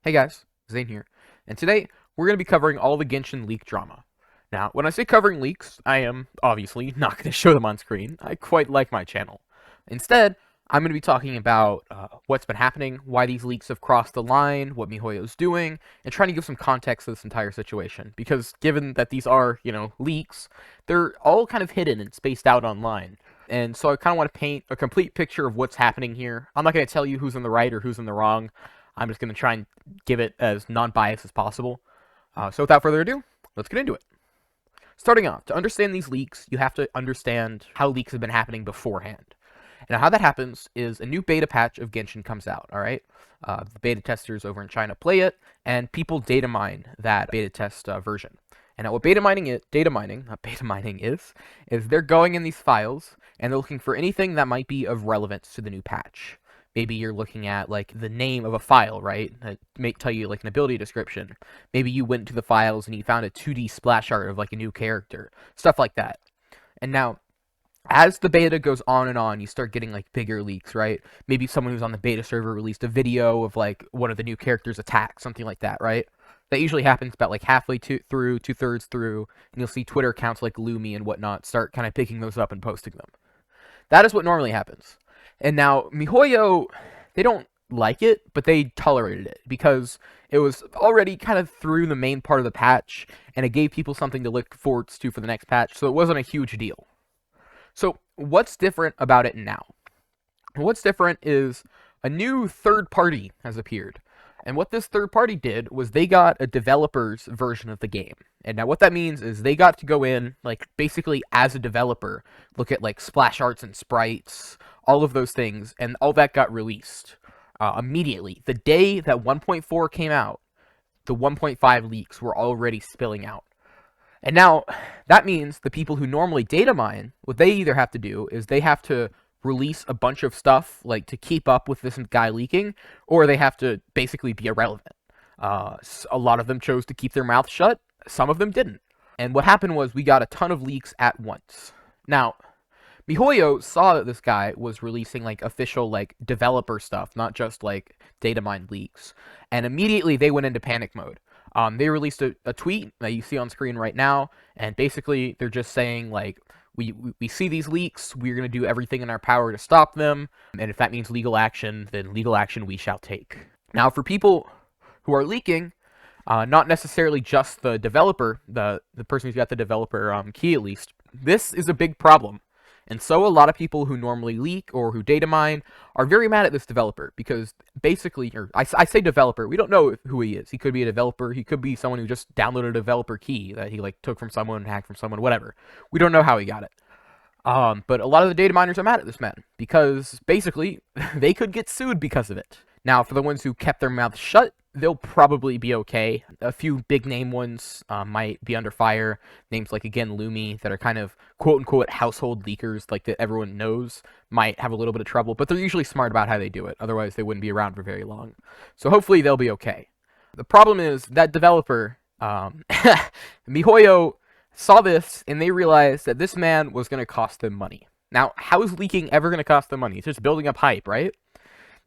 Hey guys, Zane here, and today we're going to be covering all the Genshin leak drama. Now, when I say covering leaks, I am obviously not going to show them on screen. I quite like my channel. Instead, I'm going to be talking about what's been happening, why these leaks have crossed the line, what MiHoYo's doing, and trying to give some context to this entire situation. Because given that these are, leaks, they're all kind of hidden and spaced out online. And so I kind of want to paint a complete picture of what's happening here. I'm not going to tell you who's in the right or who's in the wrong. I'm just going to try and give it as non-biased as possible. So without further ado, let's get into it. Starting off, to understand these leaks, you have to understand how leaks have been happening beforehand. Now, how that happens is a new beta patch of Genshin comes out, alright? The beta testers over in China play it, and people data mine that beta test version. And now what data mining is they're going in these files, and they're looking for anything that might be of relevance to the new patch. Maybe you're looking at, like, the name of a file, right? It may tell you, like, an ability description. Maybe you went to the files and you found a 2D splash art of, like, a new character. Stuff like that. And now, as the beta goes on and on, you start getting, like, bigger leaks, right? Maybe someone who's on the beta server released a video of, like, one of the new characters' attacks, something like that, right? That usually happens about, like, halfway through, two-thirds through, and you'll see Twitter accounts like Lumi and whatnot start kind of picking those up and posting them. That is what normally happens. And now, MiHoYo, they don't like it, but they tolerated it, because it was already kind of through the main part of the patch, and it gave people something to look forward to for the next patch, so it wasn't a huge deal. So, what's different about it now? What's different is a new third party has appeared. And what this third party did was they got a developer's version of the game. And now what that means is they got to go in, like, basically as a developer, look at, like, splash arts and sprites, all of those things, and all that got released immediately. The day that 1.4 came out, the 1.5 leaks were already spilling out. And now, that means the people who normally data mine, what they either have to do is they have to release a bunch of stuff, like, to keep up with this guy leaking, or they have to basically be irrelevant. A lot of them chose to keep their mouth shut, some of them didn't. And what happened was we got a ton of leaks at once. Now, MiHoYo saw that this guy was releasing, like, official, like, developer stuff, not just, like, data mine leaks, and immediately they went into panic mode. They released a tweet that you see on screen right now, and basically they're just saying, like, we see these leaks, we're going to do everything in our power to stop them, and if that means legal action, then legal action we shall take. Now, for people who are leaking, not necessarily just the developer, the person who's got the developer key at least, this is a big problem. And so a lot of people who normally leak or who data mine are very mad at this developer because basically, or I say developer, we don't know who he is. He could be a developer, he could be someone who just downloaded a developer key that he, like, took from someone, hacked from someone, whatever. We don't know how he got it. But a lot of the data miners are mad at this man because basically they could get sued because of it. Now, for the ones who kept their mouths shut, they'll probably be okay. A few big name ones might be under fire. Names like, again, Lumi, that are kind of quote-unquote household leakers, like, that everyone knows, might have a little bit of trouble, but they're usually smart about how they do it. Otherwise, they wouldn't be around for very long. So hopefully they'll be okay. The problem is that developer, MiHoYo, saw this, and they realized that this man was going to cost them money. Now, how is leaking ever going to cost them money? It's just building up hype, right?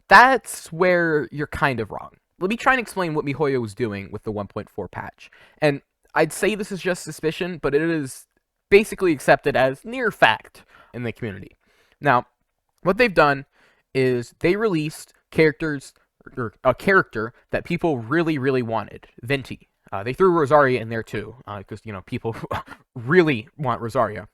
That's where you're kind of wrong. Let me try and explain what MiHoYo was doing with the 1.4 patch. And I'd say this is just suspicion, but it is basically accepted as near fact in the community. Now, what they've done is they released characters, or a character that people really, really wanted, Venti. They threw Rosaria in there too, because, people really want Rosaria.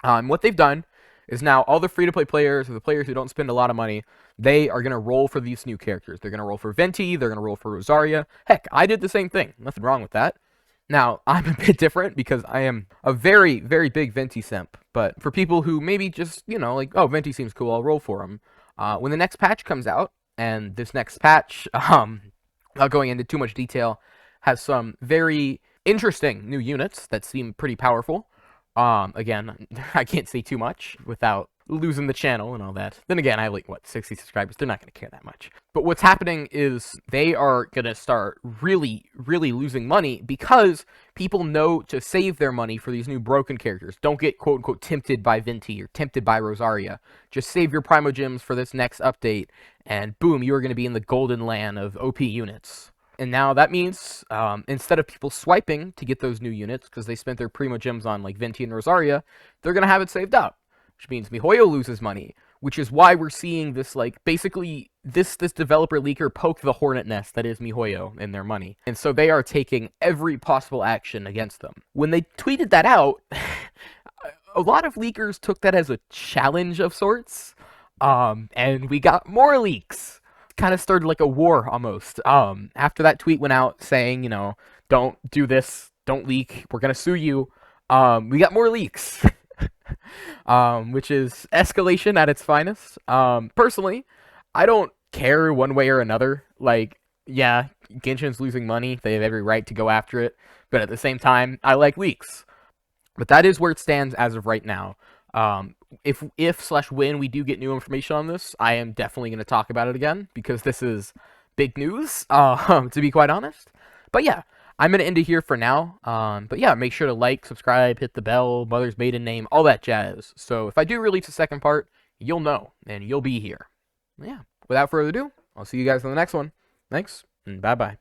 What they've done is now all the free-to-play players, or the players who don't spend a lot of money, they are going to roll for these new characters. They're going to roll for Venti, they're going to roll for Rosaria. Heck, I did the same thing. Nothing wrong with that. Now, I'm a bit different because I am a very, very big Venti simp. But for people who maybe just, like, oh, Venti seems cool, I'll roll for him. When the next patch comes out, and this next patch, without going into too much detail, has some very interesting new units that seem pretty powerful. Again, I can't say too much without losing the channel and all that. Then again, I have, like, 60 subscribers. They're not going to care that much. But what's happening is they are going to start really, really losing money because people know to save their money for these new broken characters. Don't get, quote-unquote, tempted by Venti or tempted by Rosaria. Just save your Primogems for this next update, and boom, you are going to be in the golden land of OP units. And now that means instead of people swiping to get those new units because they spent their Primo Gems on like Venti and Rosaria, they're going to have it saved up, which means MiHoYo loses money, which is why we're seeing this, like, basically this developer leaker poke the hornet nest that is MiHoYo in their money. And so they are taking every possible action against them. When they tweeted that out, a lot of leakers took that as a challenge of sorts, and we got more leaks. Kind of started like a war almost. After that tweet went out saying, don't do this, don't leak, we're gonna sue you. We got more leaks, which is escalation at its finest. Personally, I don't care one way or another. Like, yeah, Genshin's losing money; they have every right to go after it. But at the same time, I like leaks. But that is where it stands as of right now. If/when we do get new information on this, I am definitely going to talk about it again because this is big news, to be quite honest. But yeah, I'm going to end it here for now. But yeah, make sure to like, subscribe, hit the bell, mother's maiden name, all that jazz. So if I do release a second part, you'll know and you'll be here. Yeah, without further ado, I'll see you guys in the next one. Thanks, and bye-bye.